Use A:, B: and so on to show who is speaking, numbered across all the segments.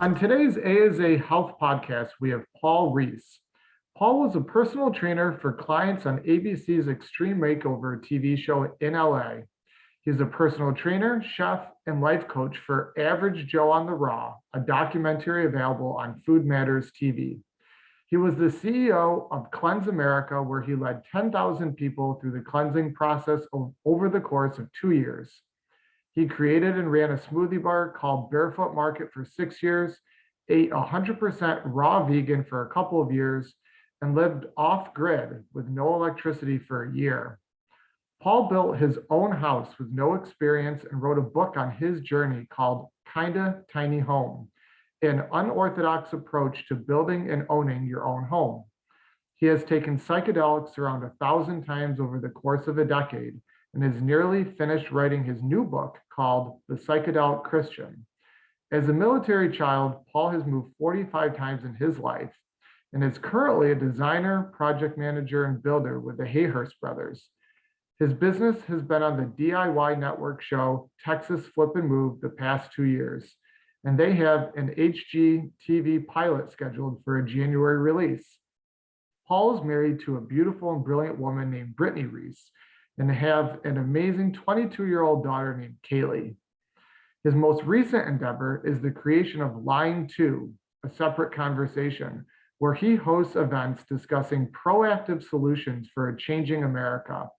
A: On today's A is A Health podcast, we have Paul Risse. Paul was a personal trainer for clients on ABC's Extreme Makeover TV show in LA. He's a personal trainer, chef, and life coach for Average Joe on the Raw, a documentary available on Food Matters TV. He was the CEO of Cleanse America, where he led 10,000 people through the cleansing process over the course of 2 years. He created and ran a smoothie bar called Barefoot Market for 6 years, ate 100% raw vegan for a couple of years, and lived off grid with no electricity for a year. Paul built his own house with no experience and wrote a book on his journey called Kinda Tiny Home, an unorthodox approach to building and owning your own home. He has taken psychedelics around 1,000 times over the course of a decade and is nearly finished writing his new book called The Psychedelic Christian. As a military child, Paul has moved 45 times in his life and is currently a designer, project manager, and builder with the Hayhurst brothers. His business has been on the DIY network show Texas Flip and Move the past 2 years, and they have an HGTV pilot scheduled for a January release. Paul is married to a beautiful and brilliant woman named Brittany Risse and have an amazing 22-year-old daughter named Kaylee. His most recent endeavor is the creation of Line 2, a separate conversation, where he hosts events discussing proactive solutions for a changing America.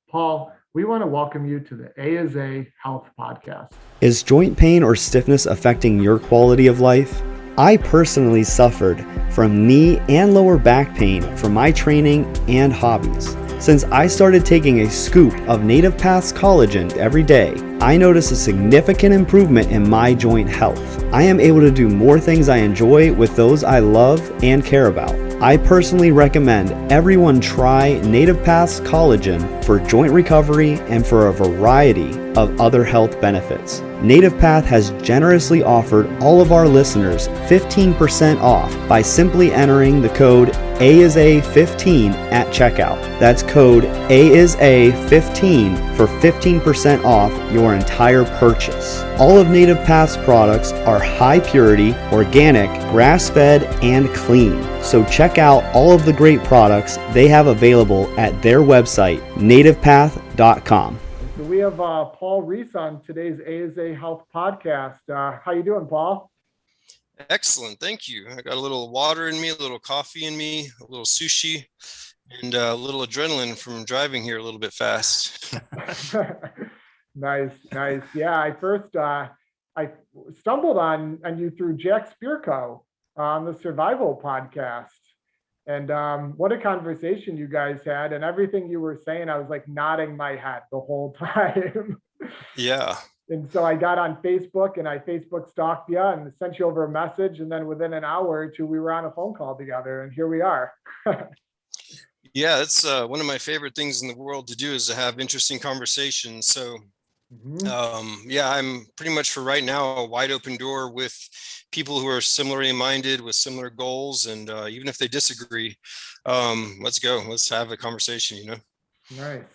A: Paul, we want to welcome you to the A is A Health Podcast.
B: Is joint pain or stiffness affecting your quality of life? I personally suffered from knee and lower back pain from my training and hobbies. Since I started taking a scoop of Native Path's collagen every day, I noticed a significant improvement in my joint health. I am able to do more things I enjoy with those I love and care about. I personally recommend everyone try Native Path's collagen for joint recovery and for a variety of other health benefits. Native Path has generously offered all of our listeners 15% off by simply entering the code AISA15 at checkout. That's code AISA15 for 15% off your entire purchase. All of Native Path's products are high purity, organic, grass-fed, and clean. So check out all of the great products they have available at their website, nativepath.com.
A: So we have Paul Risse on today's A is A Health Podcast. How you doing, Paul?
C: Excellent, thank you. I got a little water in me, a little coffee in me, a little sushi, and a little adrenaline from driving here a little bit fast.
A: Nice. Yeah, I stumbled on you through Jack Spirko on the Survival Podcast. And what a conversation you guys had, and everything you were saying, I was like nodding my head the whole time.
C: Yeah.
A: And so I got on Facebook and I Facebook stalked you and sent you over a message. And then within an hour or two, we were on a phone call together, and here we are.
C: Yeah, it's one of my favorite things in the world to do is to have interesting conversations. So yeah, I'm pretty much for right now a wide open door with people who are similarly minded with similar goals, and even if they disagree, let's go. Let's have a conversation.
A: Nice.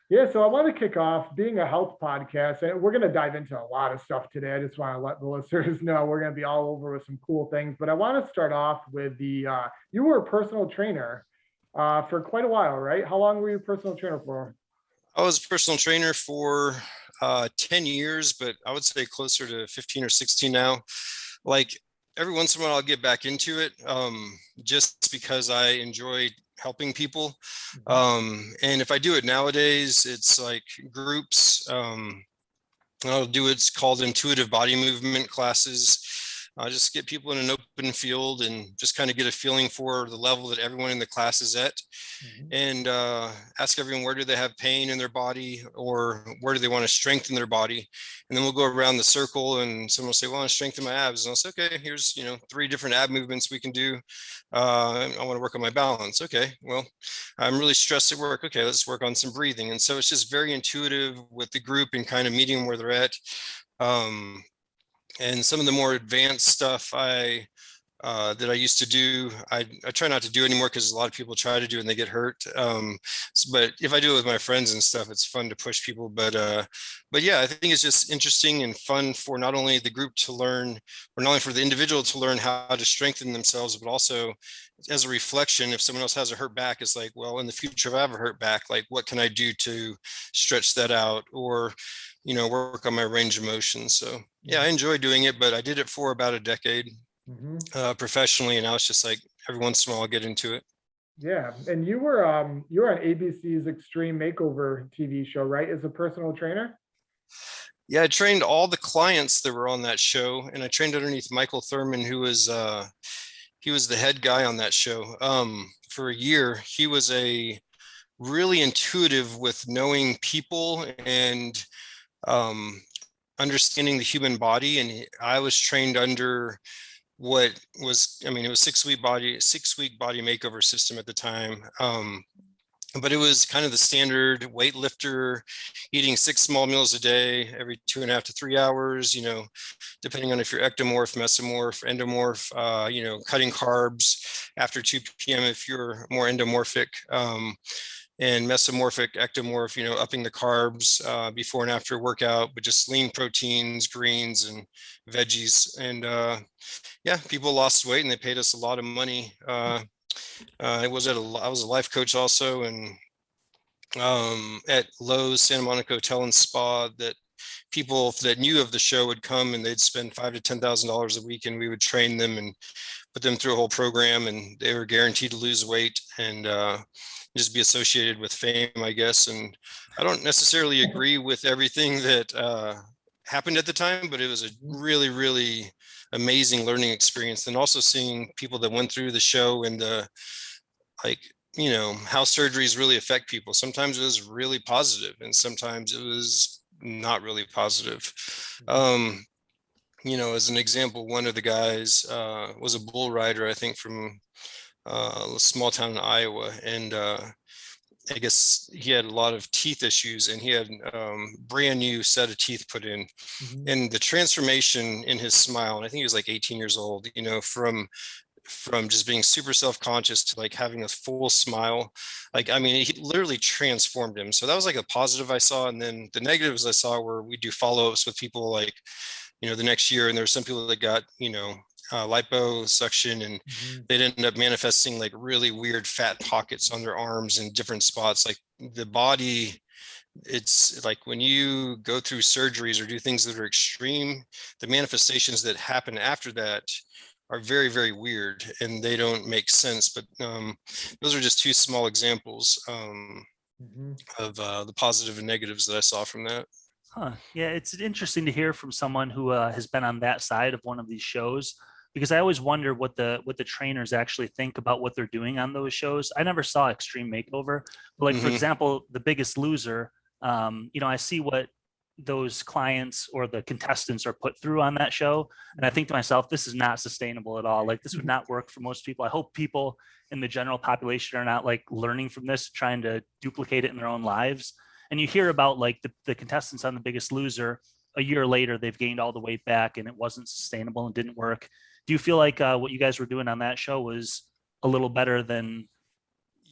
A: Yeah, so I want to kick off being a health podcast, and we're going to dive into a lot of stuff today. I just want to let the listeners know we're going to be all over with some cool things, but I want to start off with you were a personal trainer for quite a while, right? How long were you a personal trainer for?
C: I was a personal trainer for 10 years, but I would say closer to 15 or 16 now. Like every once in a while I'll get back into it just because I enjoy helping people. And if I do it nowadays, it's like groups. I'll do it's called intuitive body movement classes. Just get people in an open field and just kind of get a feeling for the level that everyone in the class is at, and ask everyone where do they have pain in their body or where do they want to strengthen their body. And then we'll go around the circle and someone will say, well, I want to strengthen my abs. And I'll say, okay, here's 3 different ab movements we can do. I want to work on my balance. Okay, well, I'm really stressed at work. Okay, let's work on some breathing. And so it's just very intuitive with the group and kind of meeting where they're at. And some of the more advanced stuff I that I used to do. I try not to do anymore because a lot of people try to do it and they get hurt. But if I do it with my friends and stuff, it's fun to push people. But yeah, I think it's just interesting and fun for not only the group to learn, or not only for the individual to learn how to strengthen themselves, but also as a reflection. If someone else has a hurt back, it's like, well, in the future, if I have a hurt back, like what can I do to stretch that out, or work on my range of motion. So yeah, I enjoy doing it, but I did it for about a decade. Professionally, and now it's just like every once in a while I'll get into it.
A: Yeah, and you were on ABC's Extreme Makeover TV show, right? As a personal trainer?
C: Yeah, I trained all the clients that were on that show, and I trained underneath Michael Thurman, who was he was the head guy on that show for a year. He was a really intuitive with knowing people and understanding the human body, and I was trained under what was, I mean, it was 6 week body makeover system at the time. But it was kind of the standard weightlifter, eating 6 small meals a day every 2.5 to 3 hours, depending on if you're ectomorph, mesomorph, endomorph, cutting carbs after 2 p.m. if you're more endomorphic, and mesomorphic, ectomorph, upping the carbs before and after workout, but just lean proteins, greens, and veggies. And yeah, people lost weight and they paid us a lot of money. I was a life coach also, and at Lowe's Santa Monica Hotel and Spa, that people that knew of the show would come and they'd spend $5,000 to $10,000 a week, and we would train them and put them through a whole program, and they were guaranteed to lose weight and just be associated with fame, I guess. And I don't necessarily agree with everything that happened at the time, but it was a really, really amazing learning experience. And also seeing people that went through the show and how surgeries really affect people. Sometimes it was really positive and sometimes it was not really positive. As an example, one of the guys was a bull rider, I think from a small town in Iowa, and I guess he had a lot of teeth issues, and he had brand new set of teeth put in, and the transformation in his smile, and I think he was like 18 years old, from just being super self-conscious to like having a full smile. He literally transformed him. So that was like a positive I saw. And then the negatives I saw were we do follow-ups with people the next year, and there were some people that got, liposuction, and they'd end up manifesting like really weird fat pockets on their arms in different spots. Like the body, it's like when you go through surgeries or do things that are extreme, the manifestations that happen after that are very, very weird and they don't make sense. But those are just 2 small examples of the positive and negatives that I saw from that.
D: Yeah, it's interesting to hear from someone who has been on that side of one of these shows, because I always wonder what the trainers actually think about what they're doing on those shows. I never saw Extreme Makeover, but for example, The Biggest Loser, I see what those clients or the contestants are put through on that show, and I think to myself, this is not sustainable at all. Like, this would not work for most people. I hope people in the general population are not like learning from this, trying to duplicate it in their own lives. And you hear about like the contestants on The Biggest Loser, a year later, they've gained all the weight back and it wasn't sustainable and didn't work. Do you feel like what you guys were doing on that show was a little better than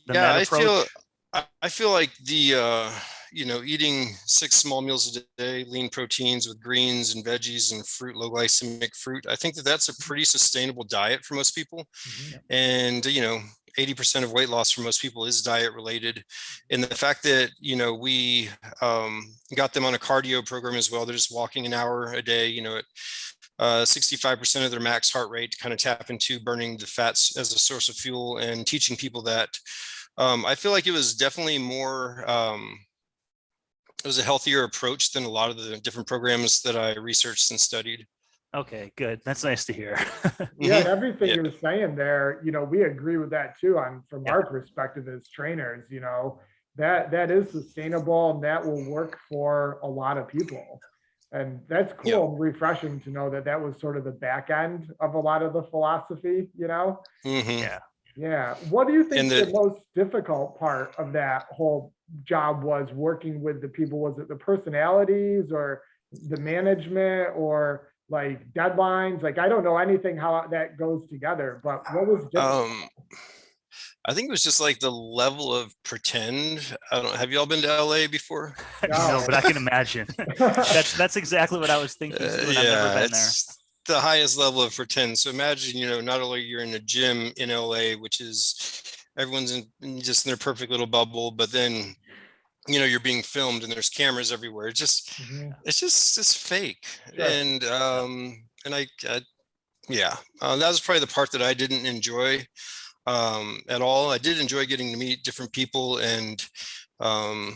D: that approach?
C: I feel like the eating 6 small meals a day, lean proteins with greens and veggies and fruit, low glycemic fruit, I think that that's a pretty sustainable diet for most people. And 80% of weight loss for most people is diet related. And the fact that we got them on a cardio program as well, they're just walking an hour a day, at 65% of their max heart rate, to kind of tap into burning the fats as a source of fuel, and teaching people that. I feel like it was definitely more, it was a healthier approach than a lot of the different programs that I researched and studied.
D: Okay, good. That's nice to hear.
A: Yeah, everything you're saying there, we agree with that too. From our perspective as trainers, that is sustainable and that will work for a lot of people. And that's cool and refreshing to know that was sort of the back end of a lot of the philosophy, Yeah. What do you think the most difficult part of that whole job was, working with the people? Was it the personalities or the management, or like deadlines? Like, I don't know anything how that goes together, but what was different?
C: I think it was just like the level of pretend. I don't, have you all been to LA before?
D: No,
A: No.
D: but I can imagine. That's exactly what I was thinking too, and I've never
C: Yeah,
D: been there.
C: it's the highest level of pretend. So imagine, not only you're in a gym in LA, which is everyone's just in their perfect little bubble, but then you're being filmed and there's cameras everywhere.
A: Mhm.
C: It's fake.
A: Sure.
C: And I yeah, that was probably the part that I didn't enjoy at all. I did enjoy getting to meet different people and um,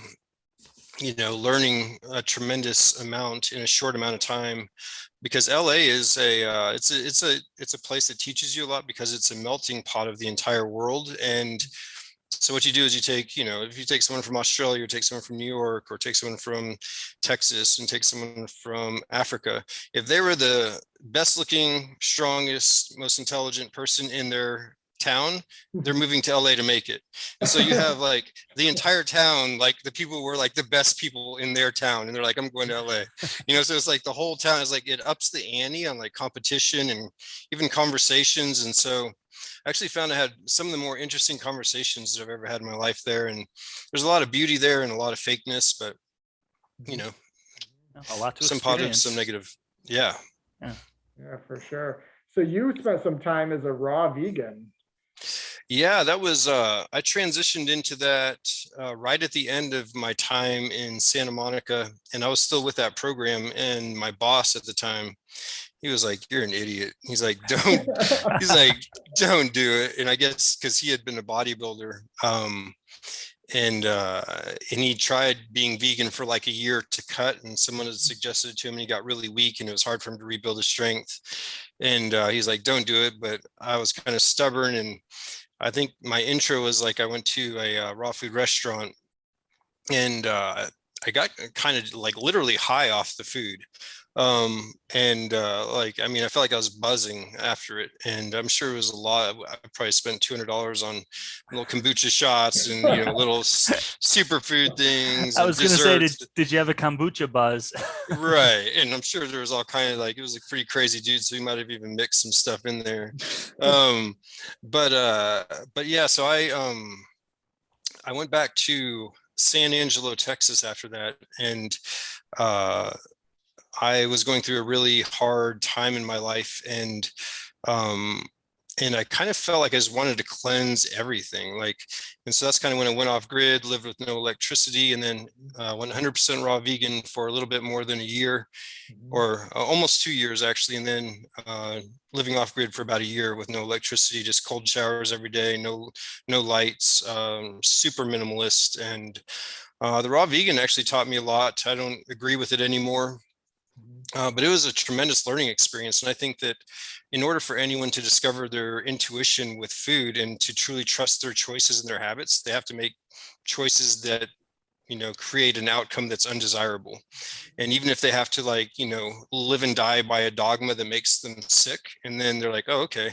C: learning a tremendous amount in a short amount of time, because LA is it's a place that teaches you a lot, because it's a melting pot of the entire world. And so what you do is you take, if you take someone from Australia, or take someone from New York, or take someone from Texas, and take someone from Africa, if they were the best looking, strongest, most intelligent person in their town, they're moving to LA to make it. And so you have like the entire town, like the people were like the best people in their town, and they're like, I'm going to LA. So it's like the whole town is like, it ups the ante on like competition and even conversations. And so I actually found I had some of the more interesting conversations that I've ever had in my life there. And there's a lot of beauty there and a lot of fakeness, but
D: A lot to
C: some positive, some
D: experience.
C: negative. Yeah.
D: Yeah.
A: Yeah, for sure. So you spent some time as a raw vegan.
C: Yeah, that was I transitioned into that right at the end of my time in Santa Monica, and I was still with that program. And my boss at the time, he was like, "You're an idiot." He's like, "Don't." He's like, "Don't do it." And I guess because he had been a bodybuilder, and he tried being vegan for like a year to cut, and someone had suggested it to him, and he got really weak, and it was hard for him to rebuild his strength. And he's like, "Don't do it." But I was kind of stubborn, and I think my intro was like, I went to a raw food restaurant, and I got kind of like literally high off the food. Like, I mean, I felt like I was buzzing after it, and I'm sure it was a lot. I probably spent $200 on little kombucha shots and, little superfood things
D: I
C: and
D: was gonna say,
C: desserts.
D: did you have a kombucha buzz?
C: Right. And I'm sure there was all kind of like, it was a pretty crazy dude, so he might have even mixed some stuff in there. Um, but yeah, so I went back to San Angelo, Texas after that. And uh I was going through a really hard time in my life, um and I kind of felt like I just wanted to cleanse everything. Like, and so that's kind of when I went off grid, lived with no electricity, and then went 100% raw vegan for a little bit more than a year, or almost 2 years actually. And then living off grid for about a year with no electricity, just cold showers every day, no lights, super minimalist. And the raw vegan actually taught me a lot. I don't agree with it anymore. But it was a tremendous learning experience. And I think that in order for anyone to discover their intuition with food and to truly trust their choices and their habits, they have to make choices that, create an outcome that's undesirable. And even if they have to, like, live and die by a dogma that makes them sick, and then they're like, oh, okay,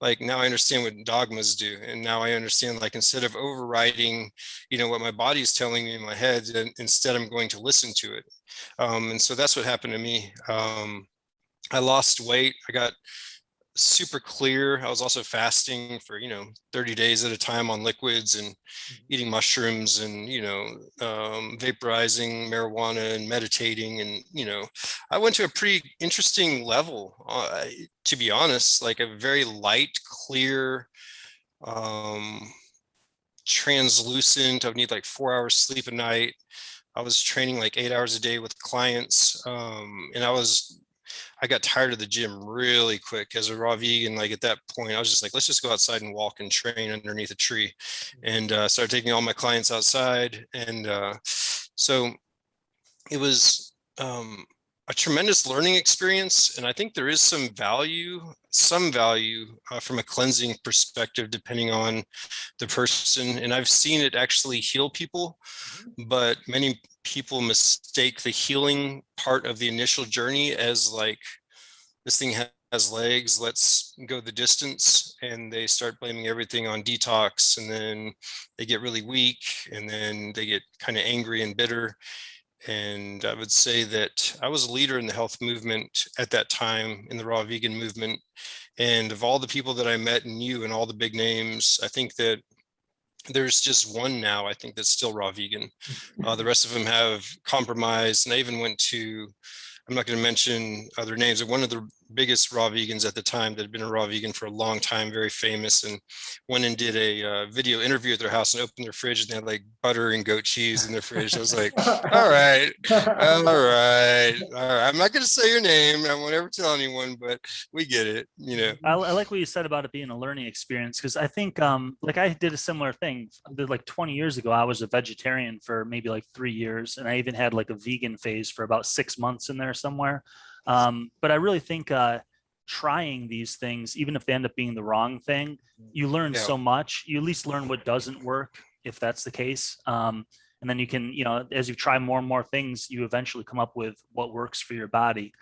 C: like now I understand what dogmas do. And now I understand, like, instead of overriding, what my body is telling me in my head, and instead I'm going to listen to it. And so that's what happened to me. I lost weight. I got super clear. I was also fasting for 30 days at a time on liquids, and eating mushrooms, and vaporizing marijuana and meditating. And I went to a pretty interesting level, to be honest, like a very light, clear, translucent. I would need like 4 hours sleep a night. I was training like 8 hours a day with clients, and I got tired of the gym really quick as a raw vegan. Like at that point, I was just like, let's just go outside and walk and train underneath a tree. And started taking all my clients outside. And so it was a tremendous learning experience. And I think there is some value from a cleansing perspective, depending on the person. And I've seen it actually heal people, but many people mistake the healing part of the initial journey as like, this thing has legs, let's go the distance. And they start blaming everything on detox, and then they get really weak, and then they get kind of angry and bitter. And I would say that I was a leader in the health movement at that time, in the raw vegan movement. And of all the people that I met and knew and all the big names, I think that there's just one now, I think, that's still raw vegan. The rest of them have compromised. And I even went to, I'm not going to mention other names, but one of the biggest raw vegans at the time that had been a raw vegan for a long time, very famous, and went and did a video interview at their house and opened their fridge and they had like butter and goat cheese in their fridge. I was like, all right, all right, all right. I'm not going to say your name. I won't ever tell anyone, but we get it, you know.
D: I like what you said about it being a learning experience, because I think like I did a similar thing. Like 20 years ago, I was a vegetarian for maybe like 3 years, and I even had like a vegan phase for about 6 months in there somewhere. But I really think trying these things, even if they end up being the wrong thing, you learn so much. You at least learn what doesn't work, if that's the case. And then you can, as you try more and more things, you eventually come up with what works for your body.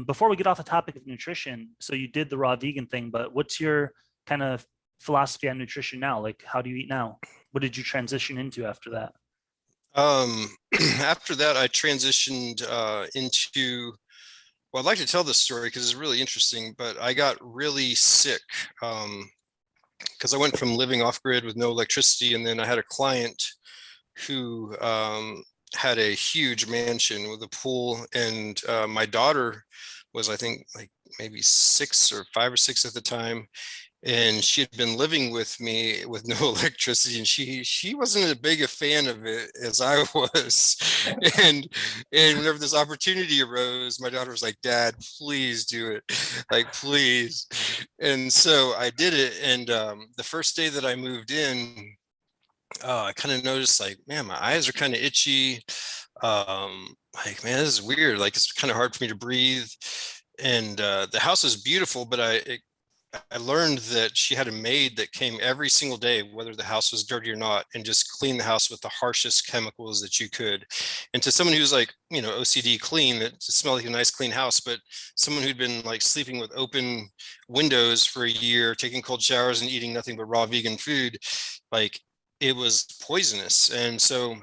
D: Before we get off the topic of nutrition, so you did the raw vegan thing, but what's your kind of philosophy on nutrition now? Like, how do you eat now? What did you transition into after that?
C: After that, I transitioned into, well, I'd like to tell this story because it's really interesting, but I got really sick because I went from living off grid with no electricity, and then I had a client who had a huge mansion with a pool, and my daughter was, I think, like maybe 5 or 6 at the time, and she had been living with me with no electricity, and she wasn't as big a fan of it as I was. and whenever this opportunity arose, my daughter was like, Dad, please do it, like, please. And so I did it, and the first day that I moved in, I kind of noticed, like, man, my eyes are kind of itchy. Like, man, this is weird. Like, it's kind of hard for me to breathe. And the house is beautiful, but I learned that she had a maid that came every single day, whether the house was dirty or not, and just cleaned the house with the harshest chemicals that you could. And to someone who's like, OCD clean, that smelled like a nice clean house, but someone who'd been like sleeping with open windows for a year, taking cold showers and eating nothing but raw vegan food, like, it was poisonous. And so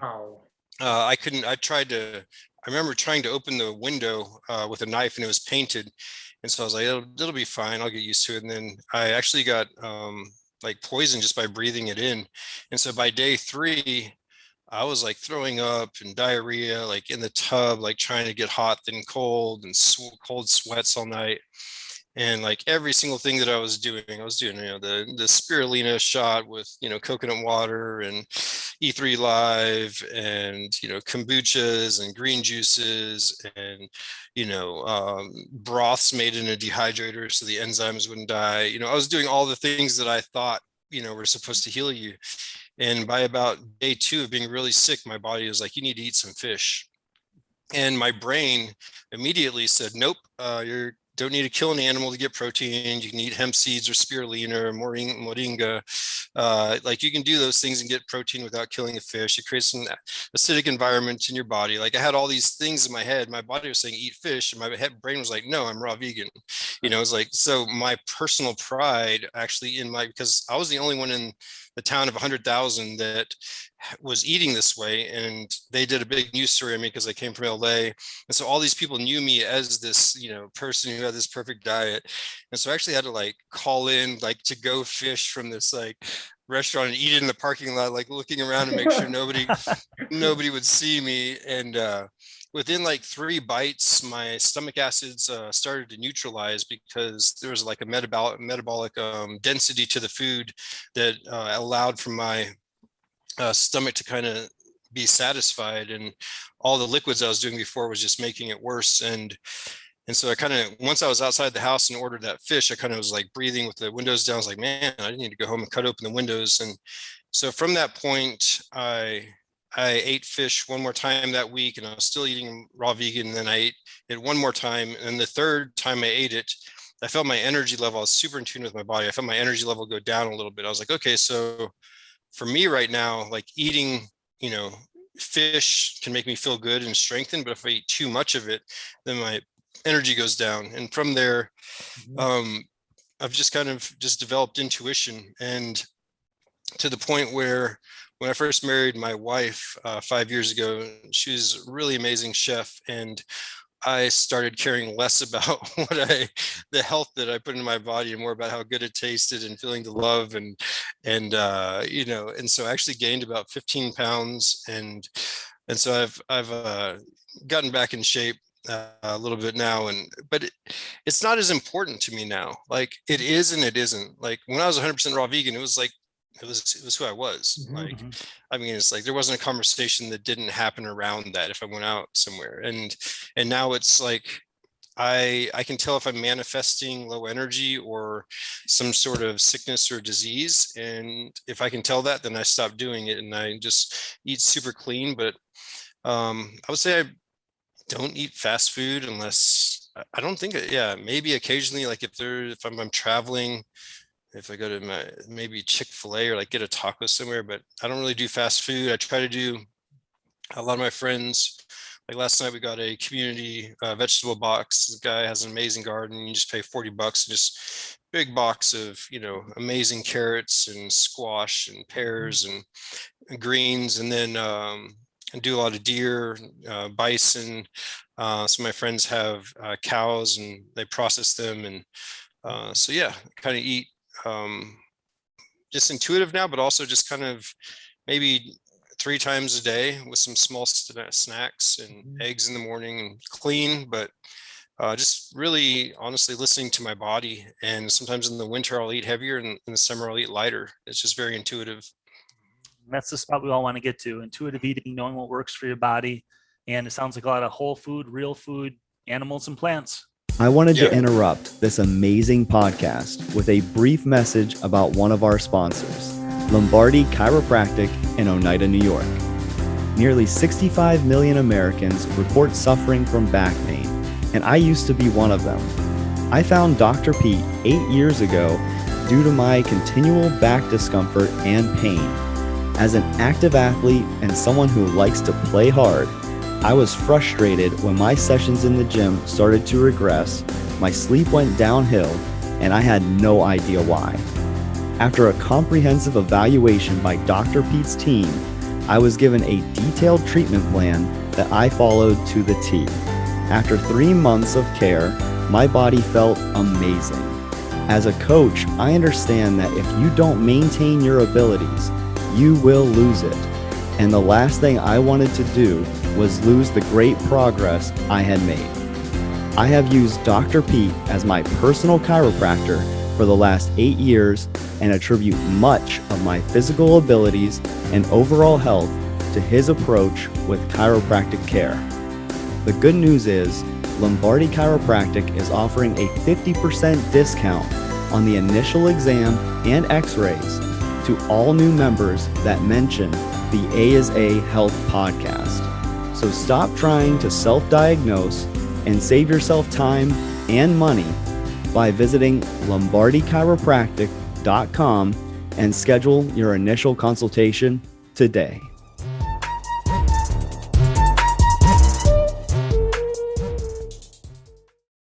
C: I remember trying to open the window with a knife, and it was painted. And so I was like, it'll be fine. I'll get used to it. And then I actually got like poisoned just by breathing it in. And so by day 3, I was like throwing up and diarrhea, like in the tub, like trying to get hot then cold, and cold sweats all night. And like every single thing that I was doing, the spirulina shot with, coconut water and E3 Live, and, kombuchas and green juices, and, broths made in a dehydrator so the enzymes wouldn't die. I was doing all the things that I thought, were supposed to heal you. And by about day 2 of being really sick, my body was like, you need to eat some fish. And my brain immediately said, nope, you don't need to kill an animal to get protein. You can eat hemp seeds or spirulina or moringa. Like, you can do those things and get protein without killing a fish. It creates an acidic environment in your body. Like, I had all these things in my head. My body was saying eat fish, and my brain was like, no, I'm raw vegan. It's like, so my personal pride actually because I was the only one in the town of 100,000 that was eating this way, and they did a big news story on me because I came from LA, and so all these people knew me as this person who had this perfect diet. And so I actually had to like call in, like, to go fish from this like restaurant and eat it in the parking lot, like looking around to make sure nobody would see me. And within like 3 bites, my stomach acids started to neutralize, because there was like a metabolic density to the food that allowed for my stomach to kind of be satisfied, and all the liquids I was doing before was just making it worse. And so I kind of, once I was outside the house and ordered that fish, I kind of was like breathing with the windows down. I was like, man, I need to go home and cut open the windows. And so from that point, I ate fish one more time that week, and I was still eating raw vegan. And then I ate it one more time, and the third time I ate it, I felt my energy level, I was super in tune with my body. I felt my energy level go down a little bit. I was like, okay, so for me right now, like, eating, fish can make me feel good and strengthened, but if I eat too much of it, then my energy goes down. And from there, I've just kind of just developed intuition, and to the point where when I first married my wife 5 years ago, she was a really amazing chef, and I started caring less about the health that I put in my body and more about how good it tasted and feeling the love and so I actually gained about 15 pounds and so I've gotten back in shape a little bit now but it's not as important to me now. Like it is and it isn't. Like when I was 100% raw vegan, it was like it was who I was. Like I mean, it's like there wasn't a conversation that didn't happen around that if I went out somewhere. And now it's like I can tell if I'm manifesting low energy or some sort of sickness or disease. And if I can tell that, then I stop doing it and I just eat super clean. But I would say I don't eat fast food unless I don't think maybe occasionally, like if I'm traveling, if I go to maybe Chick-fil-A or like get a taco somewhere, but I don't really do fast food. I try to do a lot of my friends. Like last night we got a community vegetable box. The guy has an amazing garden. You just pay $40 and just big box of, amazing carrots and squash and pears and greens. And then I do a lot of deer, bison. Some of my friends have cows and they process them. And kind of eat just intuitive now, but also just kind of maybe 3 times a day with some small snacks and eggs in the morning and clean, but just really honestly listening to my body. And sometimes in the winter I'll eat heavier and in the summer I'll eat lighter. It's just very intuitive.
D: That's the spot we all want to get to: intuitive eating, knowing what works for your body. And it sounds like a lot of whole food, real food, animals and plants.
B: I wanted to interrupt this amazing podcast with a brief message about one of our sponsors, Lombardi Chiropractic in Oneida, New York. Nearly 65 million Americans report suffering from back pain, and I used to be one of them. I found Dr. Pete 8 years ago due to my continual back discomfort and pain. As an active athlete and someone who likes to play hard, I was frustrated when my sessions in the gym started to regress, my sleep went downhill, and I had no idea why. After a comprehensive evaluation by Dr. Pete's team, I was given a detailed treatment plan that I followed to the T. After 3 months of care, my body felt amazing. As a coach, I understand that if you don't maintain your abilities, you will lose it. And the last thing I wanted to do was lose the great progress I had made. I have used Dr. Pete as my personal chiropractor for the last 8 years and attribute much of my physical abilities and overall health to his approach with chiropractic care. The good news is, Lombardi Chiropractic is offering a 50% discount on the initial exam and x-rays to all new members that mention the A is A Health podcast. So stop trying to self-diagnose and save yourself time and money by visiting lombardichiropractic.com and schedule your initial consultation today.